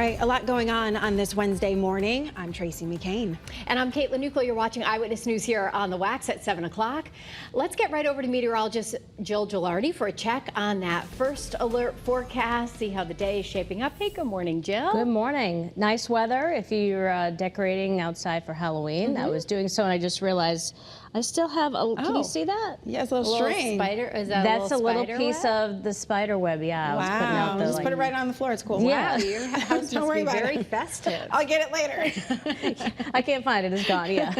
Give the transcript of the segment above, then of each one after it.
All right, a lot going on this Wednesday morning. I'm Tracey McCain. And I'm Caitlin Nuclo. You're watching Eyewitness News here on the Wax at 7 o'clock. Let's get right over to meteorologist Jill Gilardi for a check on that first alert forecast, see how the day is shaping up. Hey, good morning, Jill. Good morning. Nice weather if you're decorating outside for Halloween. I was doing so and I just realized I still have a, can you see that? Yes, a little string. Spider, is that That's a a little spider piece web? of the spider web, yeah. I was putting Wow, out the, just put it right on the floor. It's cool. Yeah. Wow, your house Don't must worry be about very it. festive. I'll get it later. I can't find it. It's gone. Yeah,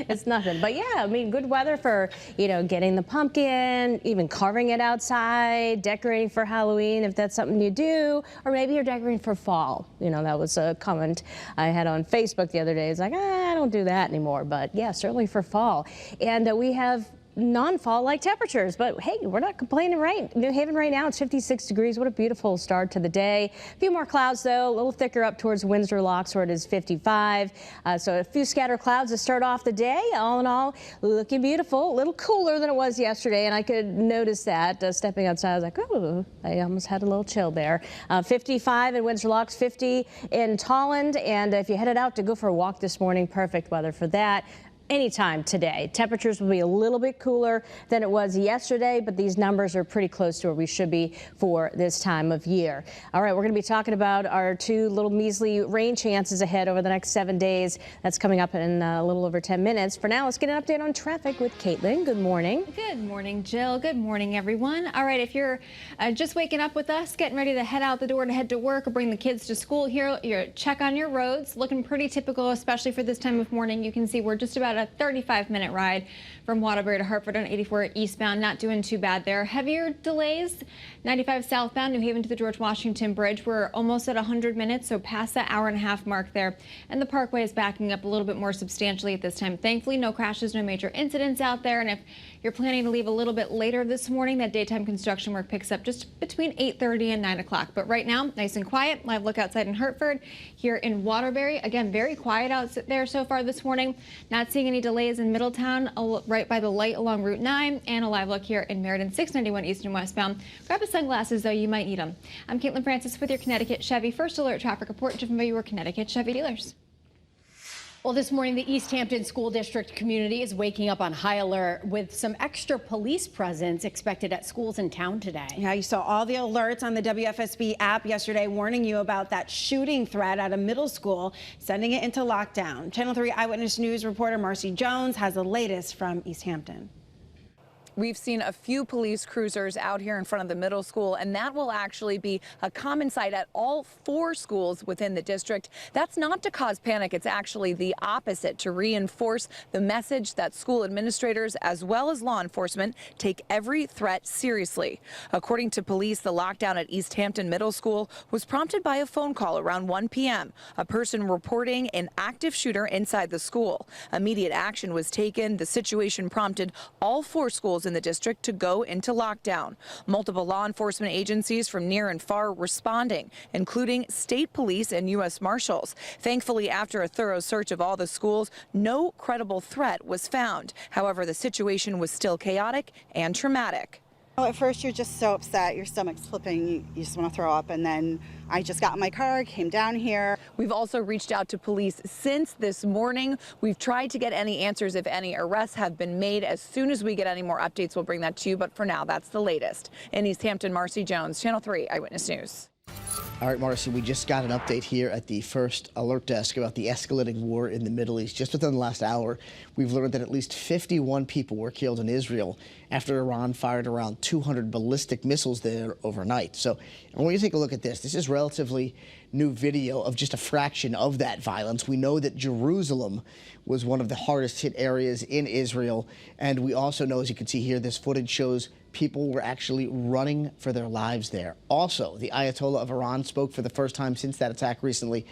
it's nothing. But yeah, I mean, good weather for, you know, getting the pumpkin, even carving it outside, decorating for Halloween if that's something you do, or maybe you're decorating for fall. You know, that was a comment I had on Facebook the other day. It's like, I don't do that anymore. But yeah, certainly for fall. And we have non-fall like temperatures, but hey, we're not complaining, right? New Haven right now, it's 56 degrees. What a beautiful start to the day. A few more clouds though, a little thicker up towards Windsor Locks where it is 55. So a few scattered clouds to start off the day. All in all, looking beautiful, a little cooler than it was yesterday, and I could notice that stepping outside. I was like, oh, I almost had a little chill there. 55 in Windsor Locks, 50 in Tolland, and if you headed out to go for a walk this morning, perfect weather for that. Anytime today. Temperatures will be a little bit cooler than it was yesterday, but these numbers are pretty close to where we should be for this time of year. All right, we're going to be talking about our two little measly rain chances ahead over the next 7 days. That's coming up in a little over 10 minutes. For now, let's get an update on traffic with Caitlin. Good morning. Good morning, Jill. Good morning, everyone. All right, if you're just waking up with us, getting ready to head out the door to head to work or bring the kids to school here, check on your roads. Looking pretty typical, especially for this time of morning. You can see we're just about a 35-minute ride from Waterbury to Hartford on 84 eastbound. Not doing too bad there. Heavier delays, 95 southbound, New Haven to the George Washington Bridge. We're almost at 100 minutes, so past that hour-and-a-half mark there. And the Parkway is backing up a little bit more substantially at this time. Thankfully, no crashes, no major incidents out there. And if you're planning to leave a little bit later this morning, that daytime construction work picks up just between 8:30 and 9 o'clock. But right now, nice and quiet. Live look outside in Hartford. Here in Waterbury, again, very quiet out there so far this morning. Not seeing any delays in Middletown, right by the light along Route 9, and a live look here in Meriden, 691 east and westbound. Grab the sunglasses, though. You might need them. I'm Caitlin Francis with your Connecticut Chevy First Alert Traffic Report, driven by your Connecticut Chevy dealers. Well, this morning, the East Hampton School District community is waking up on high alert with some extra police presence expected at schools in town today. Yeah, you saw all the alerts on the WFSB app yesterday warning you about that shooting threat at a middle school, sending it into lockdown. Channel 3 Eyewitness News reporter Marcy Jones has the latest from East Hampton. We've seen a few police cruisers out here in front of the middle school, and that will actually be a common sight at all 4 schools within the district. That's not to cause panic. It's actually the opposite, to reinforce the message that school administrators as well as law enforcement take every threat seriously. According to police, the lockdown at East Hampton Middle School was prompted by a phone call around 1 p.m. A person reporting an active shooter inside the school. Immediate action was taken. The situation prompted all 4 schools in the district to go into lockdown. Multiple law enforcement agencies from near and far responding, including state police and U.S. Marshals. Thankfully, after a thorough search of all the schools, no credible threat was found. However, the situation was still chaotic and traumatic. At first, you're just so upset, your stomach's flipping, you just want to throw up, and then I just got in my car, came down here. We've also reached out to police since this morning. We've tried to get any answers if any arrests have been made. As soon as we get any more updates, we'll bring that to you, but for now, that's the latest. In East Hampton, Marcy Jones, Channel 3 Eyewitness News. All right, Marcy, we just got an update here at the First Alert Desk about the escalating war in the Middle East. Just within the last hour, we've learned that at least 51 people were killed in Israel after Iran fired around 200 ballistic missiles there overnight. So when you take a look at this is relatively new video of just a fraction of that violence. We know that Jerusalem was one of the hardest hit areas in Israel. And we also know, as you can see here, this footage shows people were actually running for their lives there. Also, the Ayatollah of Iran spoke for the first time since that attack recently,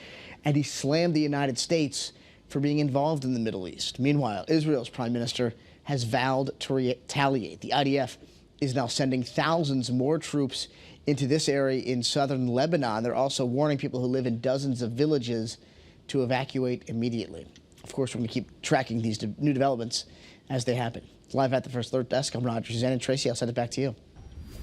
and he slammed the United States for being involved in the Middle East. Meanwhile, Israel's prime minister has vowed to retaliate. The IDF is now sending thousands more troops into this area in southern Lebanon. They're also warning people who live in dozens of villages to evacuate immediately. Of course, we're going to keep tracking these new developments as they happen. Live at the First Alert Desk, I'm Roger. Suzanne and Tracy, I'll send it back to you.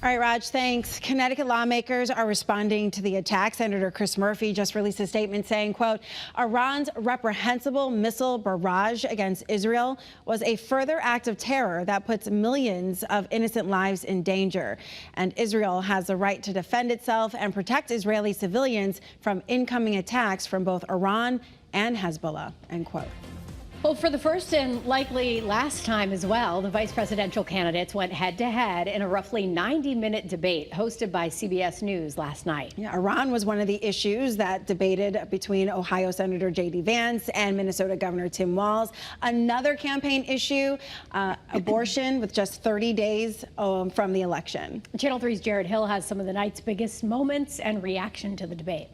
All right, Raj, thanks. Connecticut lawmakers are responding to the attack. Senator Chris Murphy just released a statement saying, quote, Iran's reprehensible missile barrage against Israel was a further act of terror that puts millions of innocent lives in danger. And Israel has the right to defend itself and protect Israeli civilians from incoming attacks from both Iran and Hezbollah, end quote. Well, for the first and likely last time as well, the vice presidential candidates went head-to-head in a roughly 90-minute debate hosted by CBS News last night. Yeah, Iran was one of the issues that debated between Ohio Senator J.D. Vance and Minnesota Governor Tim Walz. Another campaign issue, abortion, with just 30 days from the election. Channel 3's Jared Hill has some of the night's biggest moments and reaction to the debate.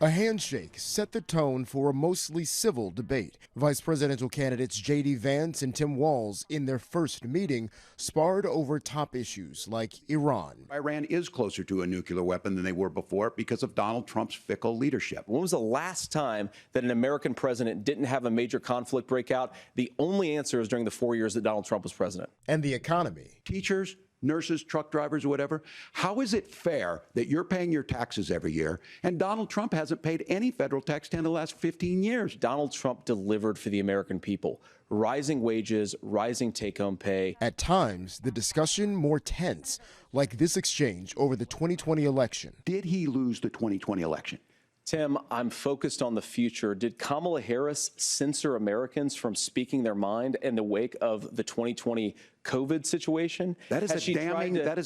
A handshake set the tone for a mostly civil debate. Vice presidential candidates J.D. Vance and Tim Walz, in their first meeting, sparred over top issues like Iran. Iran is closer to a nuclear weapon than they were before because of Donald Trump's fickle leadership. When was the last time that an American president didn't have a major conflict break out? The only answer is during the 4 years that Donald Trump was president. And the economy. Teachers, nurses, truck drivers, whatever. How is it fair that you're paying your taxes every year and Donald Trump hasn't paid any federal tax in the last 15 years? Donald Trump delivered for the American people. Rising wages, rising take-home pay. At times, the discussion more tense, like this exchange over the 2020 election. Did he lose the 2020 election? Tim, I'm focused on the future. Did Kamala Harris censor Americans from speaking their mind in the wake of the 2020 COVID situation? That is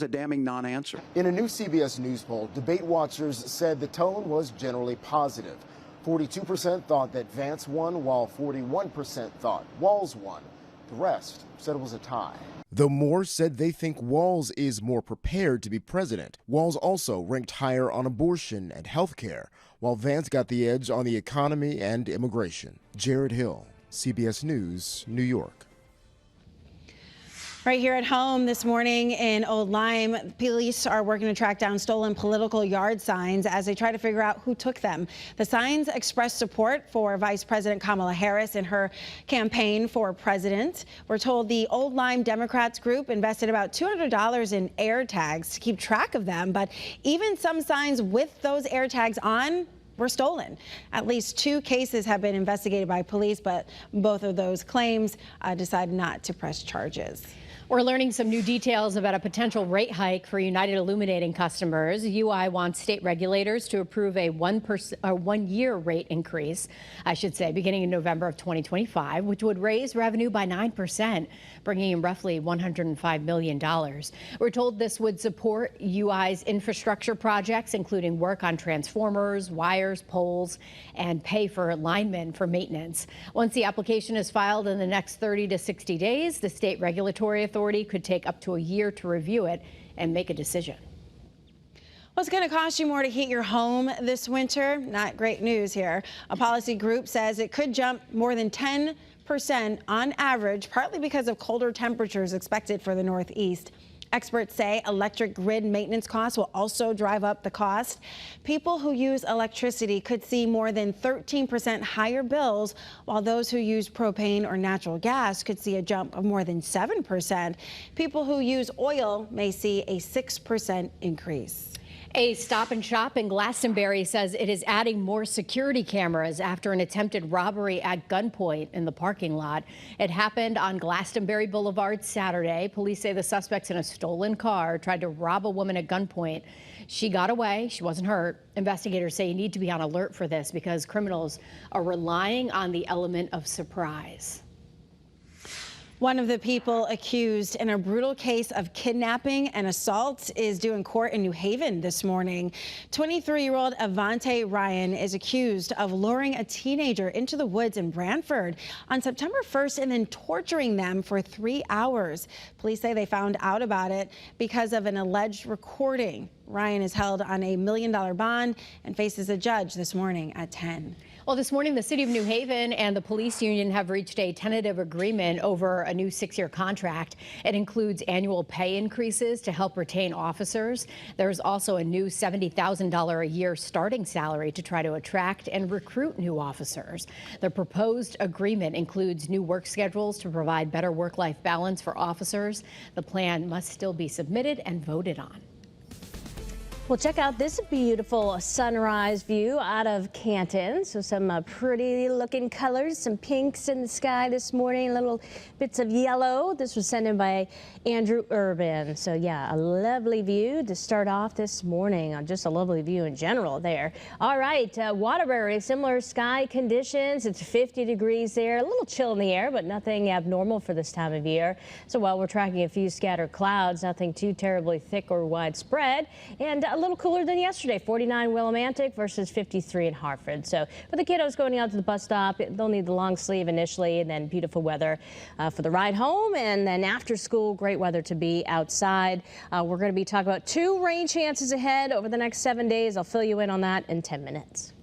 a damning non-answer. In a new CBS News poll, debate watchers said the tone was generally positive. 42% thought that Vance won, while 41% thought Walz won. The rest said it was a tie. Though more said they think Walz is more prepared to be president. Walz also ranked higher on abortion and health care, while Vance got the edge on the economy and immigration. Jared Hill, CBS News, New York. Right here at home this morning in Old Lyme, police are working to track down stolen political yard signs as they try to figure out who took them. The signs express support for Vice President Kamala Harris in her campaign for president. We're told the Old Lyme Democrats group invested about $200 in air tags to keep track of them, but even some signs with those air tags on were stolen. At least 2 cases have been investigated by police, but both of those claims decided not to press charges. We're learning some new details about a potential rate hike for United Illuminating customers. UI wants state regulators to approve a 1-year rate increase, beginning in November of 2025, which would raise revenue by 9%, bringing in roughly $105 million. We're told this would support UI's infrastructure projects, including work on transformers, wires, poles, and pay for linemen for maintenance. Once the application is filed in the next 30 to 60 days, the state regulatory authority could take up to a year to review it and make a decision. Well, it's going to cost you more to heat your home this winter. Not great news here. A policy group says it could jump more than 10% on average, partly because of colder temperatures expected for the Northeast. Experts say electric grid maintenance costs will also drive up the cost. People who use electricity could see more than 13% higher bills, while those who use propane or natural gas could see a jump of more than 7%. People who use oil may see a 6% increase. A Stop and Shop in Glastonbury says it is adding more security cameras after an attempted robbery at gunpoint in the parking lot. It happened on Glastonbury Boulevard Saturday. Police say the suspects in a stolen car tried to rob a woman at gunpoint. She got away. She wasn't hurt. Investigators say you need to be on alert for this because criminals are relying on the element of surprise. One of the people accused in a brutal case of kidnapping and assault is due in court in New Haven this morning. 23-year-old Avante Ryan is accused of luring a teenager into the woods in Brantford on September 1st and then torturing them for 3 hours. Police say they found out about it because of an alleged recording. Ryan is held on a $1 million bond and faces a judge this morning at 10. Well, this morning, the city of New Haven and the police union have reached a tentative agreement over a new 6-year contract. It includes annual pay increases to help retain officers. There's also a new $70,000 a year starting salary to try to attract and recruit new officers. The proposed agreement includes new work schedules to provide better work-life balance for officers. The plan must still be submitted and voted on. Well, check out this beautiful sunrise view out of Canton. So some pretty looking colors, some pinks in the sky this morning, little bits of yellow. This was sent in by Andrew Urban. So yeah, a lovely view to start off this morning. Just a lovely view in general there. All right, Waterbury, similar sky conditions. It's 50 degrees there, a little chill in the air, but nothing abnormal for this time of year. So while we're tracking a few scattered clouds, nothing too terribly thick or widespread. And a little cooler than yesterday, 49 Willimantic versus 53 in Hartford. So for the kiddos going out to the bus stop, they'll need the long sleeve initially, and then beautiful weather for the ride home. And then after school, great weather to be outside. We're going to be talking about 2 rain chances ahead over the next 7 days. I'll fill you in on that in 10 minutes.